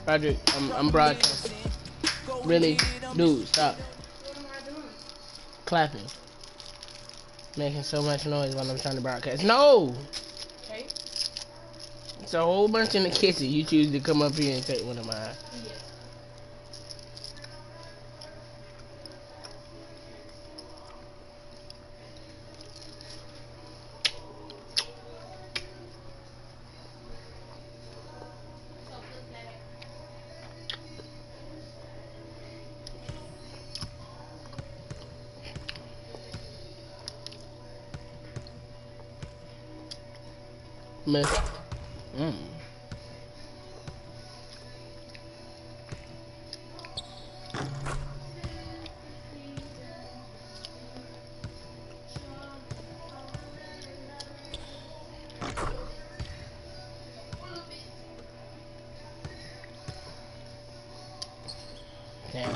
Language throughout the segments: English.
Roderick, I'm broadcasting. Really? Dude, stop. Clapping. Making so much noise while I'm trying to broadcast. No! Okay. It's a whole bunch in the kitchen. You choose to come up here and take one of mine. Yeah. Miss. Damn.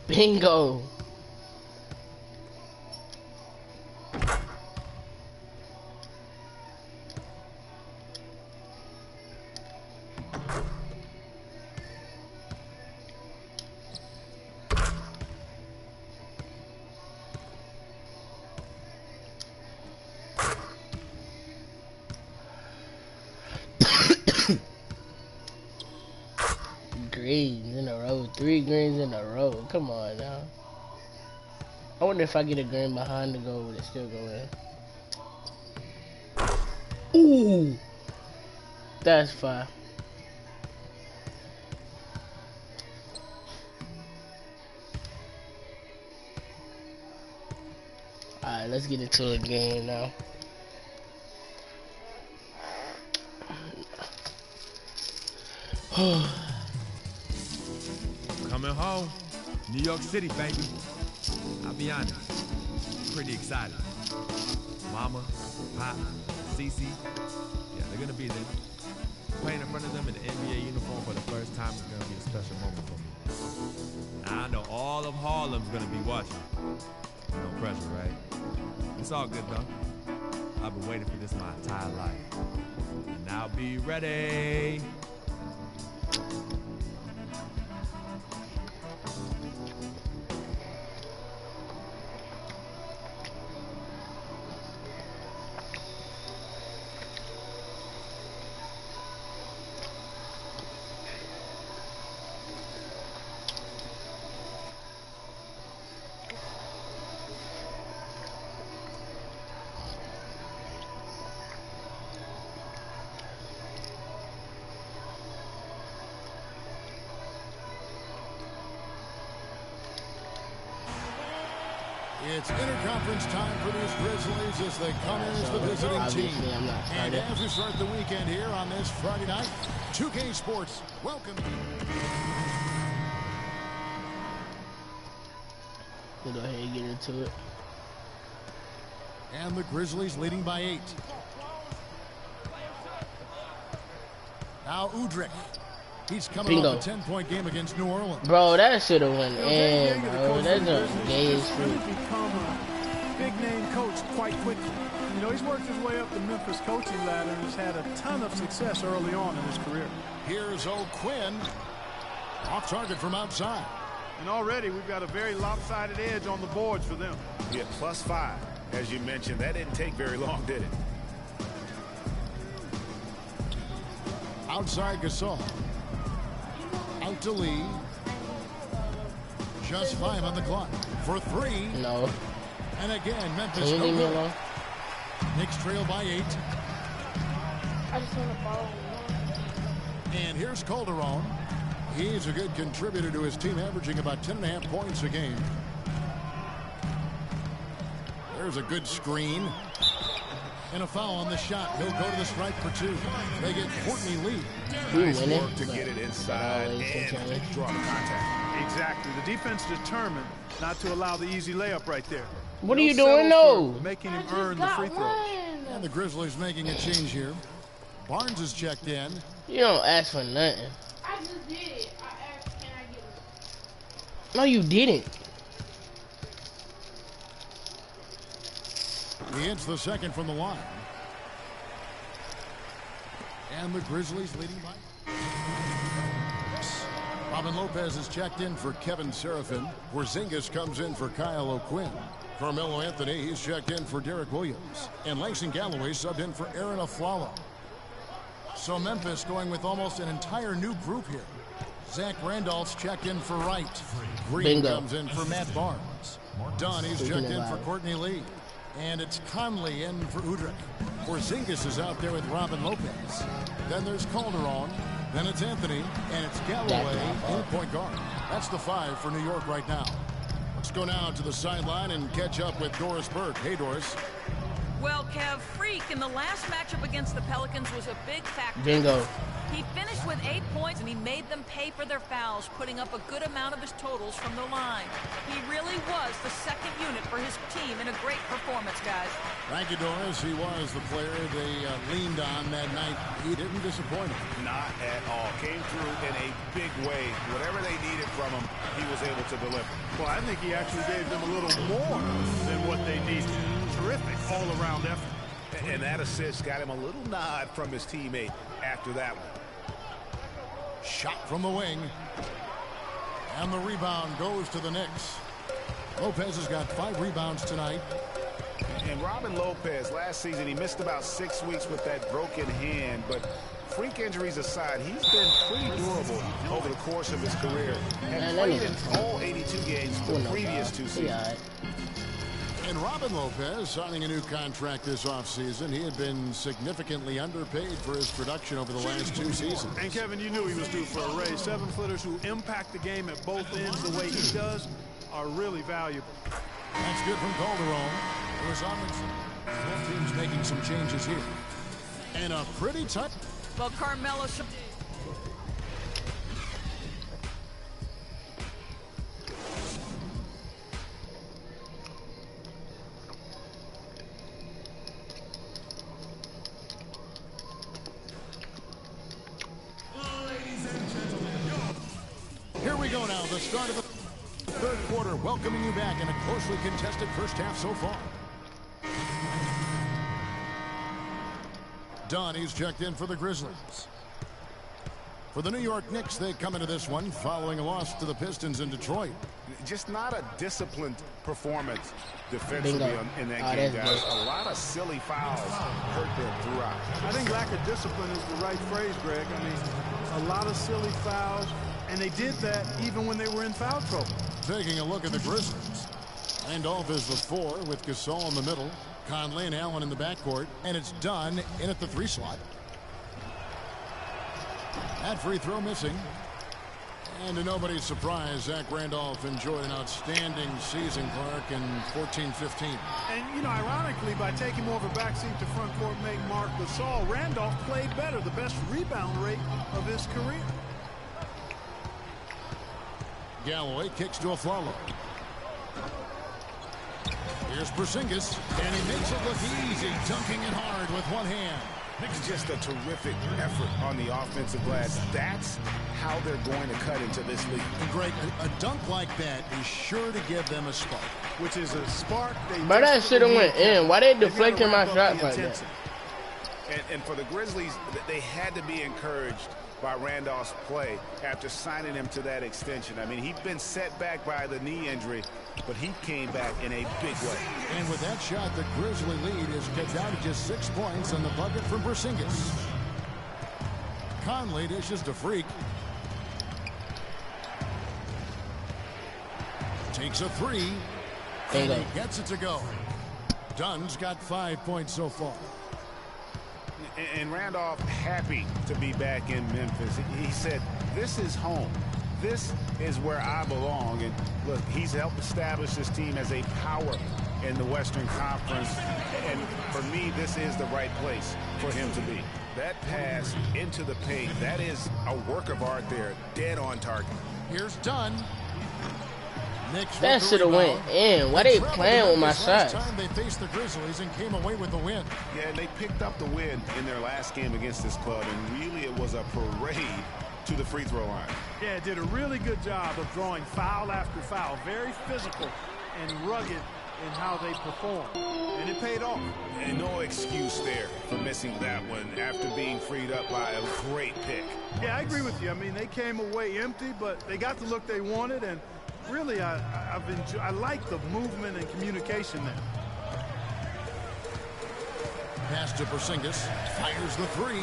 Bingo. Greens in a row. 3 greens in a row. Come on now. I wonder if I get a green behind the goal, would it still go in? Ooh! That's fine. Alright, let's get into a game now. Coming home, New York City, baby. I'll be honest, pretty excited. Mama, Pop, Cece, yeah, they're gonna be there. Playing in front of them in the NBA uniform for the first time is gonna be a special moment for me. Now I know all of Harlem's gonna be watching. No pressure, right? It's all good though. I've been waiting for this my entire life. And I'll be ready. It's interconference time for these Grizzlies as they come in as the visiting team. And as we start the weekend here on this Friday night, 2K Sports, welcome. We'll go ahead and get into it. And the Grizzlies leading by 8. Now Udrih. He's coming Bingo. off a 10-point game against New Orleans. Bro, that should have went in, bro. That's a gay as Really fruit. become a big-name coach quite quickly. You know, he's worked his way up the Memphis coaching ladder and has had a ton of success early on in his career. Here's O'Quinn. Off target from outside. And already we've got a very lopsided edge on the boards for them. Yeah, +5. As you mentioned, that didn't take very long, did it? Outside Gasol. Out to Lee. Just 5 on the clock. For 3. No. And again, Memphis Can you no leave me good. alone? Knicks trail by 8. I just want to follow him. And here's Calderon. He's a good contributor to his team, averaging about 10.5 points a game. There's a good screen. And a foul on the shot. He'll go to the stripe for 2. They get Courtney Lee. Nice winning, work to get it inside and draw the contact. Exactly. The defense determined not to allow the easy layup right there. What are They'll you doing, settle though? for making him I just earn the got free throws. one. And the Grizzlies making a change here. Barnes is checked in. You don't ask for nothing. I just did it. I asked, can I get it? No, you didn't. He hits the second from the line. And the Grizzlies leading by. Robin Lopez is checked in for Kevin Serafin. Porzingis comes in for Kyle O'Quinn. Carmelo Anthony, he's checked in for Derek Williams. And Langston Galloway subbed in for Aaron Aflalo. So Memphis going with almost an entire new group here. Zach Randolph's checked in for Wright. Green comes in for Matt Barnes. Dunn, he's checked in for Courtney Lee. And it's Conley in for Udrih. Porzingis is out there with Robin Lopez. Then there's Calderon. Then it's Anthony. And it's Galloway in point guard. That's the 5 for New York right now. Let's go now to the sideline and catch up with Doris Burke. Hey, Doris. Well, Kev, Freak in the last matchup against the Pelicans was a big factor. Bingo. He finished with 8 points, and he made them pay for their fouls, putting up a good amount of his totals from the line. He really was the second unit for his team in a great performance, guys. Thank you, Doris. He was the player they leaned on that night. He didn't disappoint him. Not at all. Came through in a big way. Whatever they needed from him, he was able to deliver. Well, I think he actually gave them a little more than what they needed. Terrific all-around effort. And that assist got him a little nod from his teammate after that one. Shot from the wing. And the rebound goes to the Knicks. Lopez has got 5 rebounds tonight. And Robin Lopez, last season, he missed about 6 weeks with that broken hand. But freak injuries aside, he's been pretty durable over the course of his career. And played in all 82 games the previous 2 seasons. And Robin Lopez signing a new contract this offseason. He had been significantly underpaid for his production over the last 2 seasons. And Kevin, you knew he was due for a raise. 7-footers who impact the game at both ends the way he does are really valuable. That's good from Calderon. It was Amundsen. Both teams making some changes here. And a pretty tight. Well, Carmelo. Here we go now, the start of the third quarter, welcoming you back in a closely contested first half so far. Dunn, he's checked in for the Grizzlies. For the New York Knicks, they come into this one following a loss to the Pistons in Detroit. Just not a disciplined performance defensively in that game, guys. A lot of silly fouls hurt them throughout. I think lack of discipline is the right phrase, Greg. I mean, a lot of silly fouls. And they did that even when they were in foul trouble. Taking a look at the Grizzlies. Randolph is the 4 with Gasol in the middle. Conley and Allen in the backcourt. And it's Dunn in at the 3 slot. That free throw missing. And to nobody's surprise, Zach Randolph enjoyed an outstanding season, Clark, in 14-15. And, you know, ironically, by taking more of a backseat to front court mate Marc Gasol, Randolph played better, the best rebound rate of his career. Galloway kicks to Aflalo. Here's Porzingis, and he makes it look easy, dunking it hard with one hand. It's just a terrific effort on the offensive glass. That's how they're going to cut into this league. And Greg, a dunk like that is sure to give them a spark. Which is a spark. But that should have went in. Why they deflecting my shots like that? And for the Grizzlies, they had to be encouraged by Randolph's play after signing him to that extension. I mean, he'd been set back by the knee injury, but he came back in a big way. And with that shot, the Grizzly lead is cut down to just 6 points on the bucket from Porzingis. Conley dishes to Freak. Takes a 3. And he gets it to go. Dunn's got 5 points so far. And Randolph happy to be back in Memphis. He said, this is home. This is where I belong. And look, he's helped establish this team as a power in the Western Conference. And for me, this is the right place for him to be. That pass into the paint, that is a work of art there, dead on target. Here's Dunn. That should have went in. Why they playing with my shots? Last time they faced the Grizzlies and came away with the win. Yeah, and they picked up the win in their last game against this club, and really it was a parade to the free throw line. Yeah, did a really good job of drawing foul after foul. Very physical and rugged in how they perform, and it paid off. And no excuse there for missing that one after being freed up by a great pick. Yeah, I agree with you. I mean, they came away empty, but they got the look they wanted, and really, I like the movement and communication there. Pass to Porzingis. Fires the three.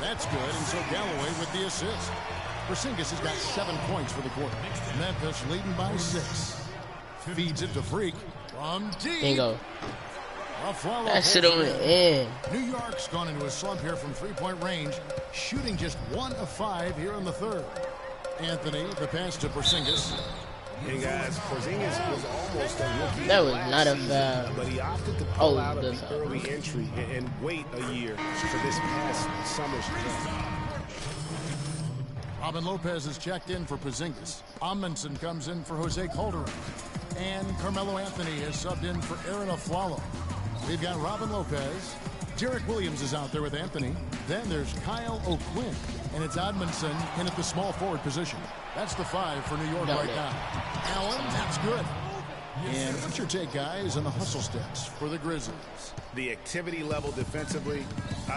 That's good, and so Galloway with the assist. Porzingis has got 7 points for the quarter. Memphis leading by 6. Feeds it to Freak. From deep. Bingo. Afflalo That shit on the end. New York's gone into a slump here from three-point range, shooting just 1 of 5 here in the third. Anthony, the pass to Porzingis. Hey guys, Porzingis was almost a rookie. That was not a season, foul. but he opted to pull out of that's the foul. early entry and wait a year for this past summer's draft. Robin Lopez is checked in for Porzingis. Amundsen comes in for Jose Calderon. And Carmelo Anthony has subbed in for Aaron Afflalo. We've got Robin Lopez. Derek Williams is out there with Anthony. Then there's Kyle O'Quinn. And it's Amundsen in at the small forward position. That's the 5 for New York right now. Allen, that's good. And what's your take, guys, on the hustle steps for the Grizzlies? The activity level defensively,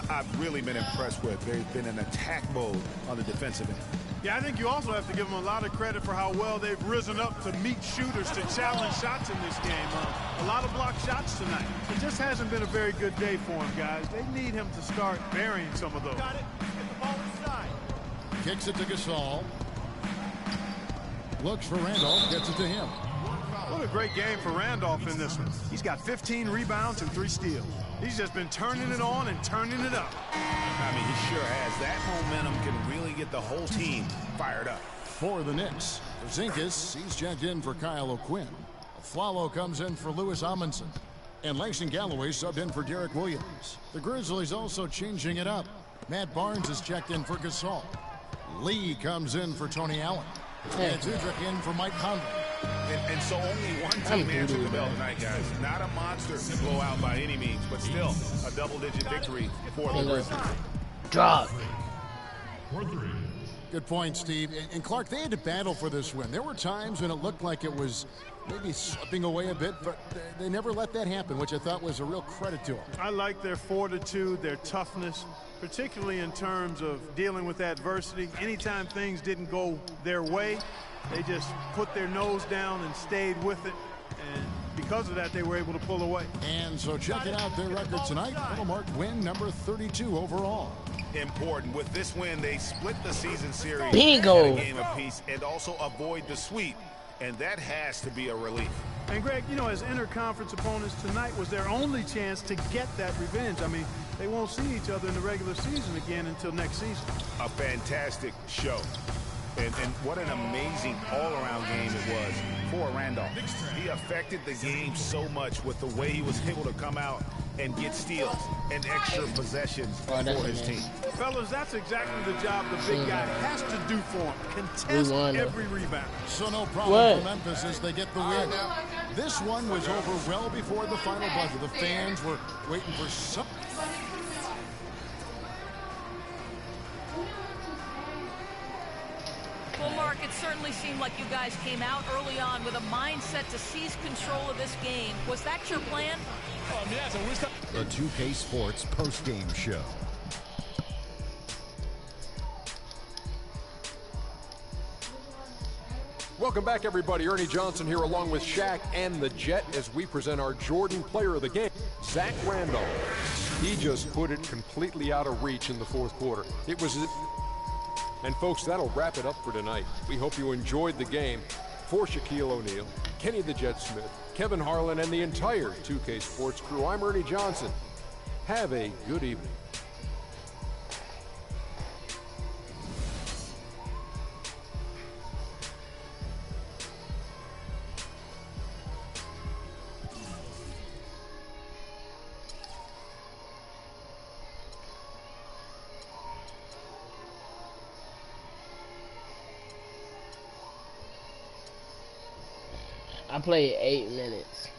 I've really been impressed with. They've been in attack mode on the defensive end. Yeah, I think you also have to give them a lot of credit for how well they've risen up to meet shooters to challenge shots in this game. A lot of blocked shots tonight. It just hasn't been a very good day for him, guys. They need him to start burying some of those. Got it. Get the ball inside. Kicks it to Gasol. Looks for Randolph, gets it to him. What a great game for Randolph in this one. He's got 15 rebounds and 3 steals. He's just been turning it on and turning it up. I mean, he sure has. That momentum can really get the whole team fired up. For the Knicks, Porzingis, he's checked in for Kyle O'Quinn. Afflalo comes in for Louis Amundsen. And Langston Galloway subbed in for Derek Williams. The Grizzlies also changing it up. Matt Barnes is checked in for Gasol. Lee comes in for Tony Allen. And Udrich in for Mike Conley. And so only one team answered the bell tonight, guys. Not a monster blowout by any means, but still a double-digit victory for the Grizzlies. Drop. Good point, Steve. And Clark, they had to battle for this win. There were times when it looked like it was maybe slipping away a bit, but they never let that happen, which I thought was a real credit to them. I like their fortitude, their toughness, particularly in terms of dealing with adversity. Anytime things didn't go their way, they just put their nose down and stayed with it. And because of that, they were able to pull away. And so check it out, their record tonight. Little mark win number 32 overall. Important. With this win, they split the season series Bingo. in a game apiece and also avoid the sweep. And that has to be a relief. And Greg, you know, as interconference opponents, tonight was their only chance to get that revenge. I mean, they won't see each other in the regular season again until next season. A fantastic show. And what an amazing all-around game it was for Randolph. He affected the game so much with the way he was able to come out and get steals and extra possessions for his team. Fellas, that's exactly the job the big guy has to do for him. Contest every rebound. So no problem for Memphis as they get the win. This one was over well before the final buzzer. The fans were waiting for something. Well, Mark, it certainly seemed like you guys came out early on with a mindset to seize control of this game. Was that your plan? The 2K Sports post-game show. Welcome back, everybody. Ernie Johnson here along with Shaq and the Jet as we present our Jordan player of the game, Zach Randolph. He just put it completely out of reach in the fourth quarter. It was... And folks, that'll wrap it up for tonight. We hope you enjoyed the game. For Shaquille O'Neal, Kenny the Jet Smith, Kevin Harlan, and the entire 2K Sports crew, I'm Ernie Johnson. Have a good evening. I played 8 minutes.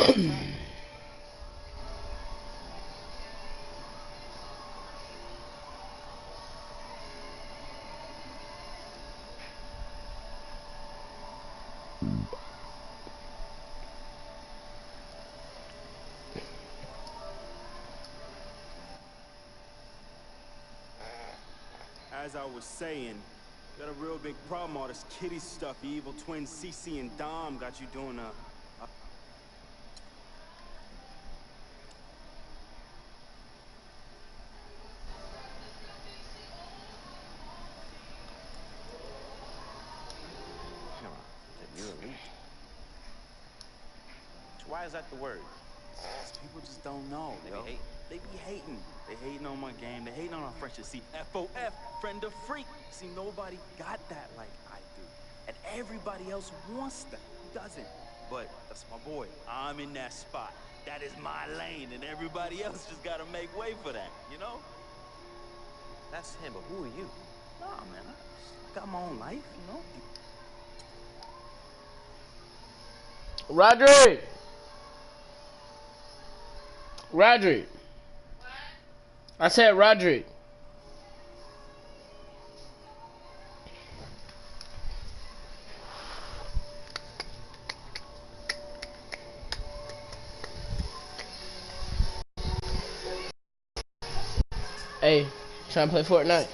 As I was saying, got a real big problem. All this kitty stuff. The evil twins, CC and Dom, got you doing a Why is that the word? People just don't know. They be hating. They hating on my game. They hating on our friendship. See, FOF, friend of freak. See, nobody got that like I do. And everybody else wants that. Who doesn't? But that's my boy. I'm in that spot. That is my lane. And everybody else just got to make way for that, you know? That's him, but who are you? Nah, man. I got my own life, you know? Roderick! Roderick. What? I said Roderick. Hey, trying to play Fortnite?